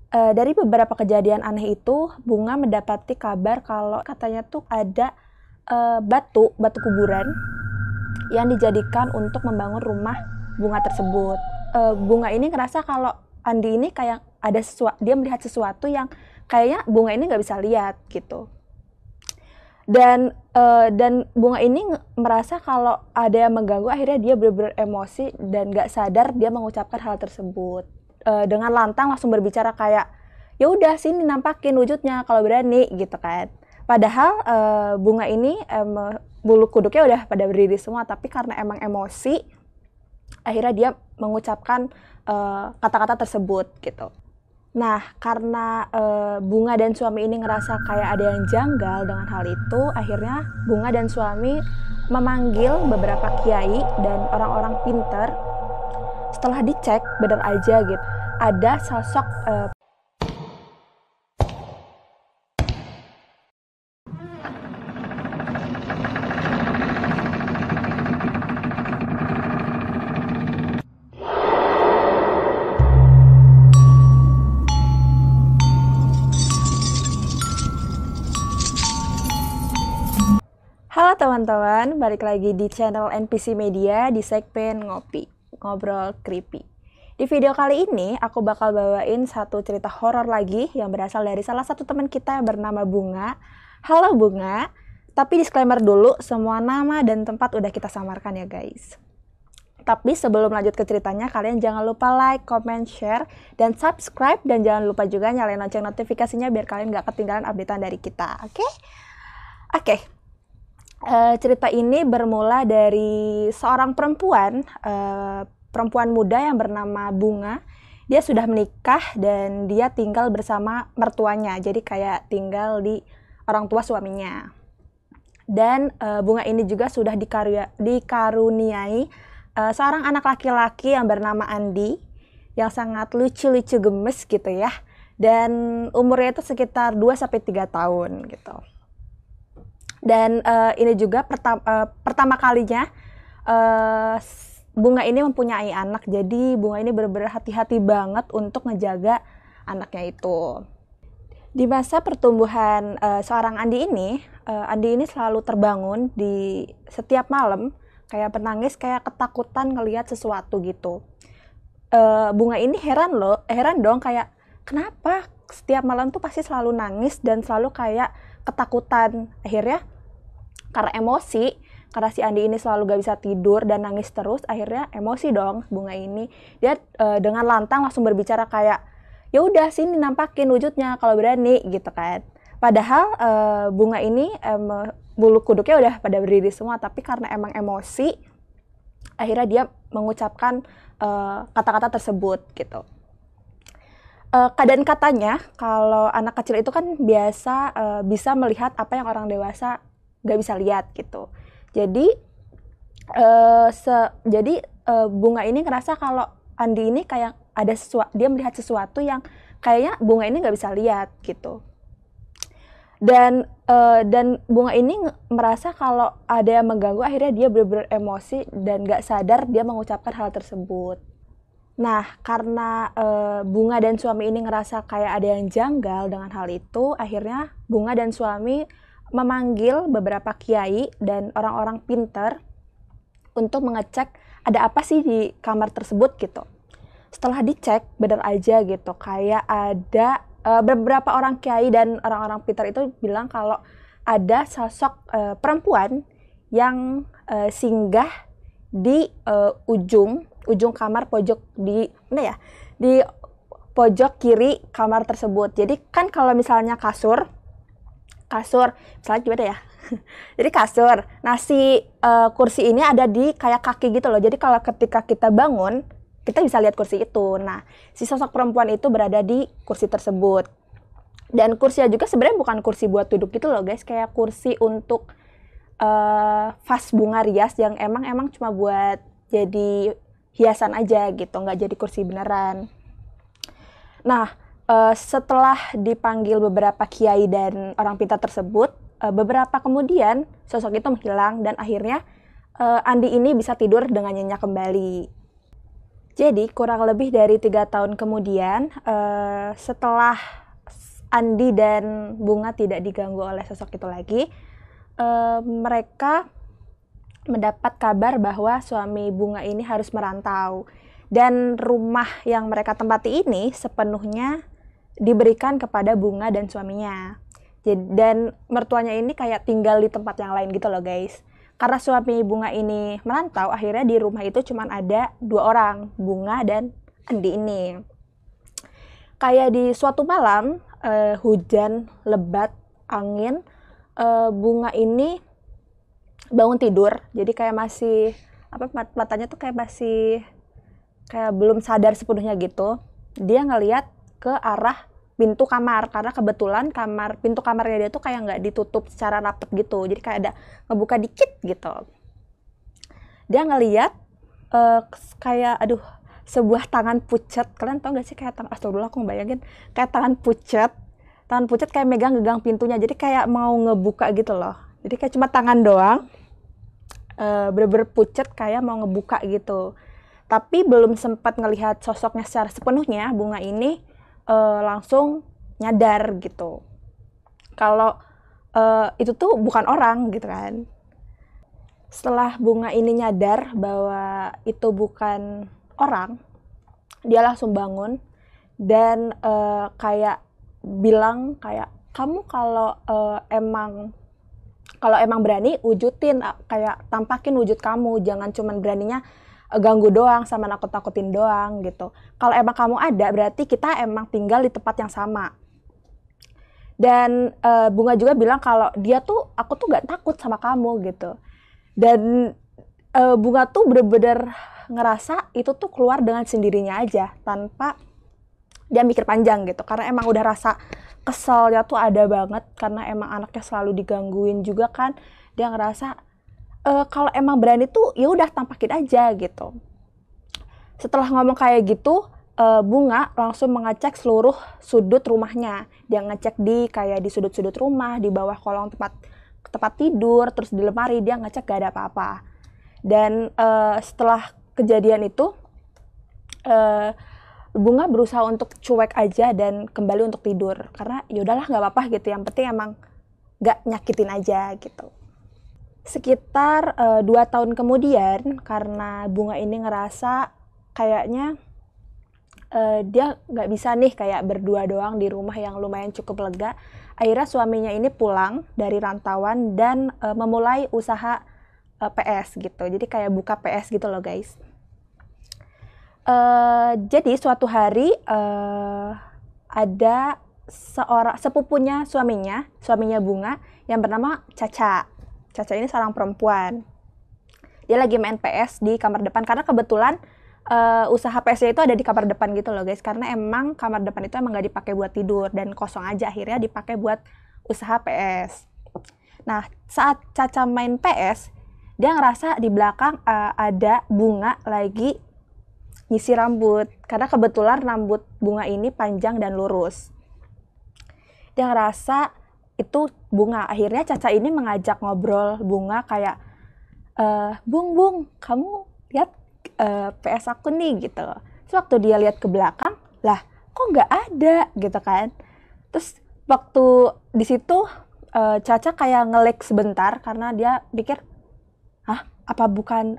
Dari beberapa kejadian aneh itu, Bunga mendapati kabar kalau katanya tuh ada batu kuburan yang dijadikan untuk membangun rumah Bunga tersebut. Bunga ini ngerasa kalau Andi ini kayak ada dia melihat sesuatu yang kayaknya Bunga ini nggak bisa lihat gitu. Dan Bunga ini merasa kalau ada yang mengganggu, akhirnya dia benar-benar emosi dan nggak sadar dia mengucapkan hal tersebut. Dengan lantang langsung berbicara kayak, ya udah sini nampakin wujudnya kalau berani gitu kan. Padahal Bunga ini bulu kuduknya udah pada berdiri semua, tapi karena emang emosi akhirnya dia mengucapkan kata-kata tersebut gitu. Nah, karena Bunga dan suami ini ngerasa kayak ada yang janggal dengan hal itu, akhirnya Bunga dan suami memanggil beberapa kiai dan orang-orang pinter. Setelah dicek, benar aja gitu, ada sosok Halo teman-teman, balik lagi di channel NPC Media di segmen Ngopi, Ngobrol Creepy. Di video kali ini, aku bakal bawain satu cerita horor lagi yang berasal dari salah satu teman kita yang bernama Bunga. Halo Bunga, tapi disclaimer dulu, semua nama dan tempat udah kita samarkan ya guys. Tapi sebelum lanjut ke ceritanya, kalian jangan lupa like, comment, share, dan subscribe. Dan jangan lupa juga nyalain lonceng notifikasinya biar kalian gak ketinggalan updatean dari kita, oke? Oke. Cerita ini bermula dari seorang perempuan muda yang bernama Bunga. Dia sudah menikah dan dia tinggal bersama mertuanya, jadi kayak tinggal di orang tua suaminya. Dan Bunga ini juga sudah dikaruniai seorang anak laki-laki yang bernama Andi, yang sangat lucu-lucu gemes gitu ya. Dan umurnya itu sekitar 2-3 tahun gitu. Dan ini juga pertama kalinya Bunga ini mempunyai anak, jadi Bunga ini benar-benar hati-hati banget untuk ngejaga anaknya itu. Di masa pertumbuhan seorang Andi ini selalu terbangun di setiap malam kayak menangis, kayak ketakutan ngelihat sesuatu gitu. Bunga ini heran dong, kayak kenapa setiap malam tuh pasti selalu nangis dan selalu kayak ketakutan. Akhirnya karena emosi, karena si Andi ini selalu gak bisa tidur dan nangis terus, akhirnya emosi dong Bunga ini. Dia dengan lantang langsung berbicara kayak, ya udah sini nampakin wujudnya kalau berani gitu kan. Padahal Bunga ini bulu kuduknya udah pada berdiri semua, tapi karena emang emosi akhirnya dia mengucapkan kata-kata tersebut gitu. Dan katanya kalau anak kecil itu kan biasa bisa melihat apa yang orang dewasa gak bisa lihat gitu. Jadi Bunga ini ngerasa kalau Andi ini kayak ada dia melihat sesuatu yang kayaknya Bunga ini gak bisa lihat gitu. Dan Bunga ini merasa kalau ada yang mengganggu, akhirnya dia benar-benar emosi dan gak sadar dia mengucapkan hal tersebut. Nah, karena Bunga dan suami ini ngerasa kayak ada yang janggal dengan hal itu, akhirnya Bunga dan suami memanggil beberapa kiai dan orang-orang pinter untuk mengecek ada apa sih di kamar tersebut gitu. Setelah dicek, benar aja gitu, kayak ada beberapa orang kiai dan orang-orang pinter itu bilang kalau ada sosok perempuan yang singgah di ujung kamar pojok di pojok kiri kamar tersebut. Jadi kan kalau misalnya kasur misalnya gimana ya? Jadi kasur. Nah, si kursi ini ada di kayak kaki gitu loh. Jadi kalau ketika kita bangun, kita bisa lihat kursi itu. Nah, si sosok perempuan itu berada di kursi tersebut. Dan kursinya juga sebenarnya bukan kursi buat duduk gitu loh, guys. Kayak kursi untuk vas bunga rias yang emang cuma buat jadi hiasan aja gitu, nggak jadi kursi beneran. Nah, setelah dipanggil beberapa kiai dan orang pintar tersebut, beberapa kemudian sosok itu menghilang dan akhirnya Andi ini bisa tidur dengan nyenyak kembali. Jadi kurang lebih dari 3 tahun kemudian, setelah Andi dan Bunga tidak diganggu oleh sosok itu lagi, mereka mendapat kabar bahwa suami Bunga ini harus merantau. Dan rumah yang mereka tempati ini sepenuhnya diberikan kepada Bunga dan suaminya. Dan mertuanya ini kayak tinggal di tempat yang lain gitu loh guys. Karena suami Bunga ini merantau, akhirnya di rumah itu cuma ada 2 orang, Bunga dan Andi ini. Kayak di suatu malam, hujan, lebat, angin, Bunga ini bangun tidur. Jadi kayak masih, matanya tuh kayak masih, kayak belum sadar sepenuhnya gitu. Dia ngeliat ke arah pintu kamar, karena kebetulan pintu kamarnya dia tuh kayak nggak ditutup secara rapet gitu, jadi kayak ada ngebuka dikit gitu. Dia ngeliat kayak sebuah tangan pucat. Kalian tau gak sih kayak astagfirullah, aku ngebayangin kayak tangan pucat kayak megang pintunya, jadi kayak mau ngebuka gitu loh. Jadi kayak cuma tangan doang, bener-bener pucat kayak mau ngebuka gitu. Tapi belum sempat ngelihat sosoknya secara sepenuhnya, Bunga ini langsung nyadar gitu kalau itu tuh bukan orang gitu kan. Setelah Bunga ini nyadar bahwa itu bukan orang, dia langsung bangun dan kayak bilang kayak, kamu kalau emang berani wujudin, kayak tampakin wujud kamu, jangan cuman beraninya ganggu doang sama nakut-nakutin doang gitu. Kalau emang kamu ada, berarti kita emang tinggal di tempat yang sama. Dan Bunga juga bilang kalau aku tuh gak takut sama kamu gitu. Dan Bunga tuh bener-bener ngerasa itu tuh keluar dengan sendirinya aja, tanpa dia mikir panjang gitu. Karena emang udah rasa keselnya tuh ada banget, karena emang anaknya selalu digangguin juga kan. Dia ngerasa kalau emang berani tuh ya udah tampakin aja gitu. Setelah ngomong kayak gitu, Bunga langsung mengecek seluruh sudut rumahnya. Dia ngecek di sudut-sudut rumah, di bawah kolong tempat tidur, terus di lemari, dia ngecek gak ada apa-apa. Dan setelah kejadian itu, Bunga berusaha untuk cuek aja dan kembali untuk tidur, karena ya udahlah nggak apa-apa gitu, yang penting emang nggak nyakitin aja gitu. Sekitar 2 tahun kemudian, karena Bunga ini ngerasa kayaknya dia nggak bisa nih kayak berdua doang di rumah yang lumayan cukup lega, akhirnya suaminya ini pulang dari rantauan dan memulai usaha PS gitu. Jadi kayak buka PS gitu loh guys. Jadi suatu hari ada seorang sepupunya suaminya Bunga yang bernama Caca. Caca ini seorang perempuan. Dia lagi main PS di kamar depan, karena kebetulan usaha PS-nya itu ada di kamar depan gitu loh guys. Karena emang kamar depan itu emang gak dipakai buat tidur dan kosong aja, akhirnya dipakai buat usaha PS. Nah, saat Caca main PS, dia ngerasa di belakang ada Bunga lagi nyisir rambut. Karena kebetulan rambut Bunga ini panjang dan lurus. Dia ngerasa itu Bunga. Akhirnya Caca ini mengajak ngobrol Bunga kayak, Bung, kamu lihat PS aku nih gitu. Terus waktu dia lihat ke belakang, lah kok nggak ada gitu kan. Terus waktu di situ Caca kayak nge-lag sebentar, karena dia pikir, apa bukan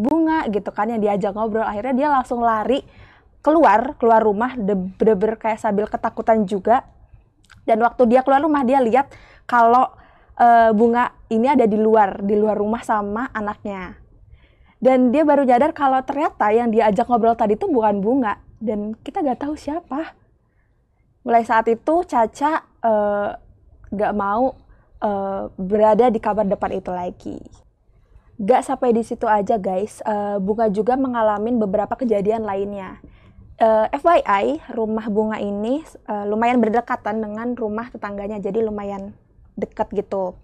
Bunga gitu kan yang diajak ngobrol. Akhirnya dia langsung lari keluar rumah, bener-bener kayak sambil ketakutan juga. Dan waktu dia keluar rumah, dia lihat kalau Bunga ini ada di luar rumah sama anaknya. Dan dia baru nyadar kalau ternyata yang dia ajak ngobrol tadi itu bukan Bunga, dan kita gak tahu siapa. Mulai saat itu Caca gak mau berada di kamar depan itu lagi. Gak sampai di situ aja guys, Bunga juga mengalami beberapa kejadian lainnya. FYI, rumah Bunga ini lumayan berdekatan dengan rumah tetangganya, jadi lumayan dekat gitu.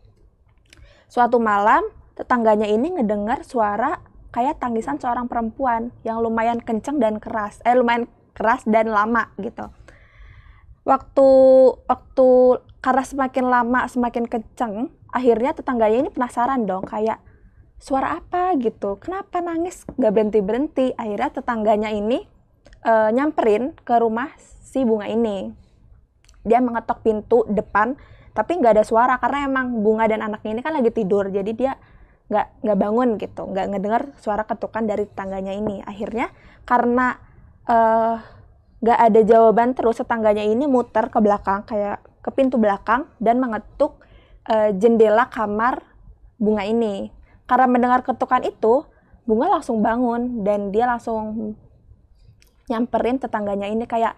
Suatu malam, tetangganya ini ngedengar suara kayak tangisan seorang perempuan yang lumayan kenceng dan keras, lumayan keras dan lama gitu. Waktu karena semakin lama semakin kenceng, akhirnya tetangganya ini penasaran dong, kayak suara apa gitu, kenapa nangis gak berhenti-berhenti. Akhirnya tetangganya ini nyamperin ke rumah si Bunga ini. Dia mengetok pintu depan, tapi nggak ada suara karena emang Bunga dan anaknya ini kan lagi tidur, jadi dia nggak bangun gitu, nggak ngedengar suara ketukan dari tetangganya ini. Akhirnya karena nggak ada jawaban terus, tetangganya ini muter ke belakang, kayak ke pintu belakang, dan mengetuk jendela kamar Bunga ini. Karena mendengar ketukan itu, Bunga langsung bangun dan dia langsung nyamperin tetangganya ini kayak,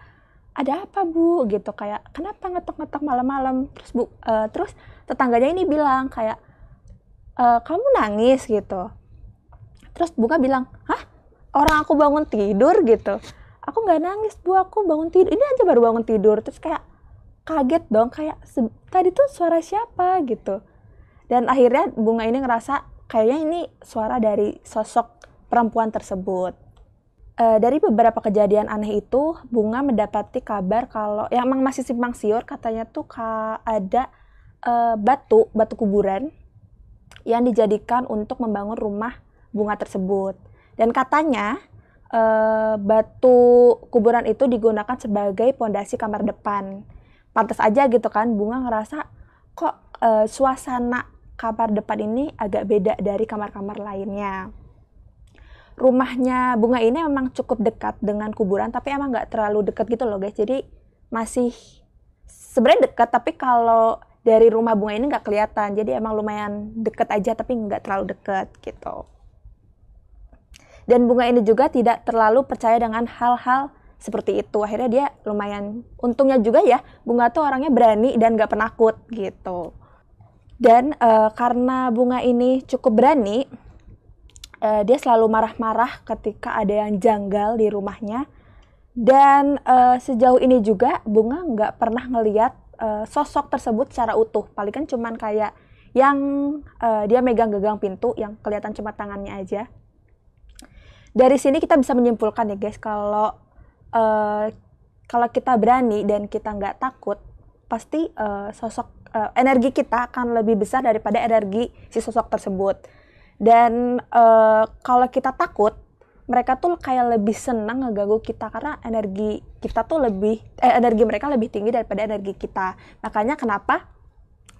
ada apa Bu gitu, kayak kenapa ngetok-ngetok malam-malam. Terus tetangganya ini bilang kayak, kamu nangis gitu. Terus Bunga bilang, hah, orang aku bangun tidur gitu, aku nggak nangis Bu, aku bangun tidur, ini aja baru bangun tidur. Terus kayak kaget dong, kayak tadi tuh suara siapa gitu. Dan akhirnya Bunga ini ngerasa kayaknya ini suara dari sosok perempuan tersebut. Dari beberapa kejadian aneh itu, Bunga mendapati kabar kalau yang emang masih simpang siur, katanya tuh ada batu kuburan yang dijadikan untuk membangun rumah Bunga tersebut. Dan katanya batu kuburan itu digunakan sebagai pondasi kamar depan. Pantas aja gitu kan, Bunga ngerasa kok suasana kamar depan ini agak beda dari kamar-kamar lainnya. Rumahnya Bunga ini memang cukup dekat dengan kuburan, tapi emang nggak terlalu dekat gitu loh guys. Jadi masih sebenarnya dekat, tapi kalau dari rumah Bunga ini nggak kelihatan. Jadi emang lumayan dekat aja, tapi nggak terlalu dekat gitu. Dan Bunga ini juga tidak terlalu percaya dengan hal-hal seperti itu. Akhirnya dia lumayan, untungnya juga ya, Bunga tuh orangnya berani dan nggak penakut gitu. Dan karena Bunga ini cukup berani, dia selalu marah-marah ketika ada yang janggal di rumahnya. Dan sejauh ini juga Bunga nggak pernah ngeliat sosok tersebut secara utuh. Paling kan cuman kayak yang dia megang gagang pintu yang kelihatan cuma tangannya aja. Dari sini kita bisa menyimpulkan ya guys, kalau kita berani dan kita nggak takut, pasti energi kita akan lebih besar daripada energi si sosok tersebut. Dan kalau kita takut, mereka tuh kayak lebih senang ngeganggu kita karena energi kita tuh energi mereka lebih tinggi daripada energi kita. Makanya kenapa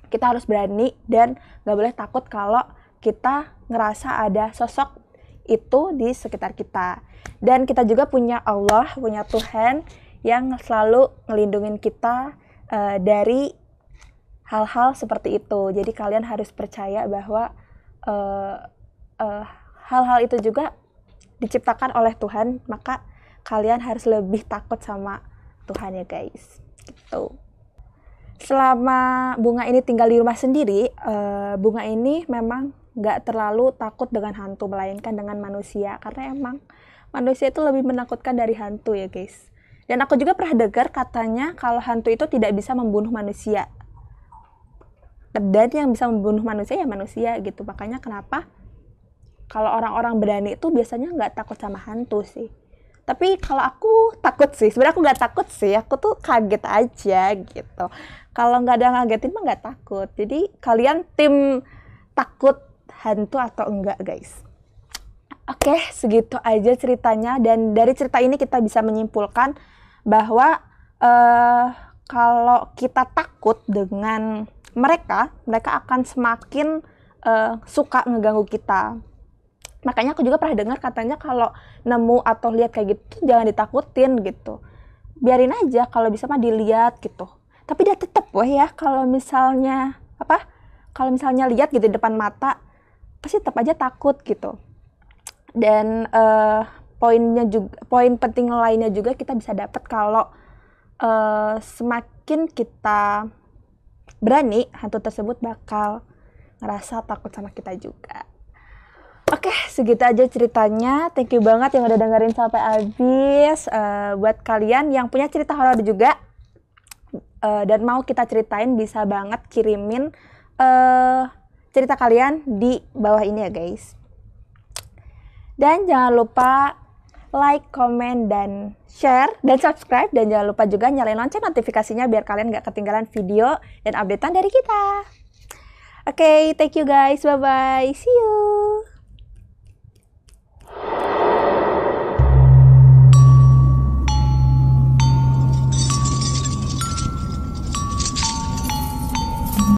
kita harus berani dan nggak boleh takut kalau kita ngerasa ada sosok itu di sekitar kita. Dan kita juga punya Allah, punya Tuhan yang selalu ngelindungin kita dari hal-hal seperti itu. Jadi kalian harus percaya bahwa hal-hal itu juga diciptakan oleh Tuhan, maka kalian harus lebih takut sama Tuhan ya guys gitu. Selama Bunga ini tinggal di rumah sendiri, Bunga ini memang gak terlalu takut dengan hantu, melainkan dengan manusia, karena emang manusia itu lebih menakutkan dari hantu ya guys. Dan aku juga pernah dengar katanya kalau hantu itu tidak bisa membunuh manusia, dan yang bisa membunuh manusia ya manusia gitu. Makanya kenapa kalau orang-orang berani itu biasanya nggak takut sama hantu sih. Tapi kalau aku takut sih, sebenarnya aku nggak takut sih, aku tuh kaget aja gitu. Kalau nggak ada yang ngagetin mah nggak takut. Jadi kalian tim takut hantu atau enggak guys? Oke, segitu aja ceritanya. Dan dari cerita ini kita bisa menyimpulkan bahwa kalau kita takut dengan mereka akan semakin suka ngeganggu kita. Makanya aku juga pernah dengar katanya kalau nemu atau lihat kayak gitu jangan ditakutin gitu. Biarin aja, kalau bisa mah dilihat gitu. Tapi dia tetep ya kalau misalnya lihat gitu di depan mata, pasti tetap aja takut gitu. Dan poin penting lainnya juga kita bisa dapat kalau semakin kita berani, hantu tersebut bakal ngerasa takut sama kita juga. Oke, segitu aja ceritanya. Thank you banget yang udah dengerin sampai habis. Buat kalian yang punya cerita horor juga dan mau kita ceritain, bisa banget kirimin cerita kalian di bawah ini ya guys. Dan jangan lupa like, comment, dan share, dan subscribe. Dan jangan lupa juga nyalain lonceng notifikasinya biar kalian gak ketinggalan video dan updatean dari kita. Oke, thank you guys. Bye-bye. See you.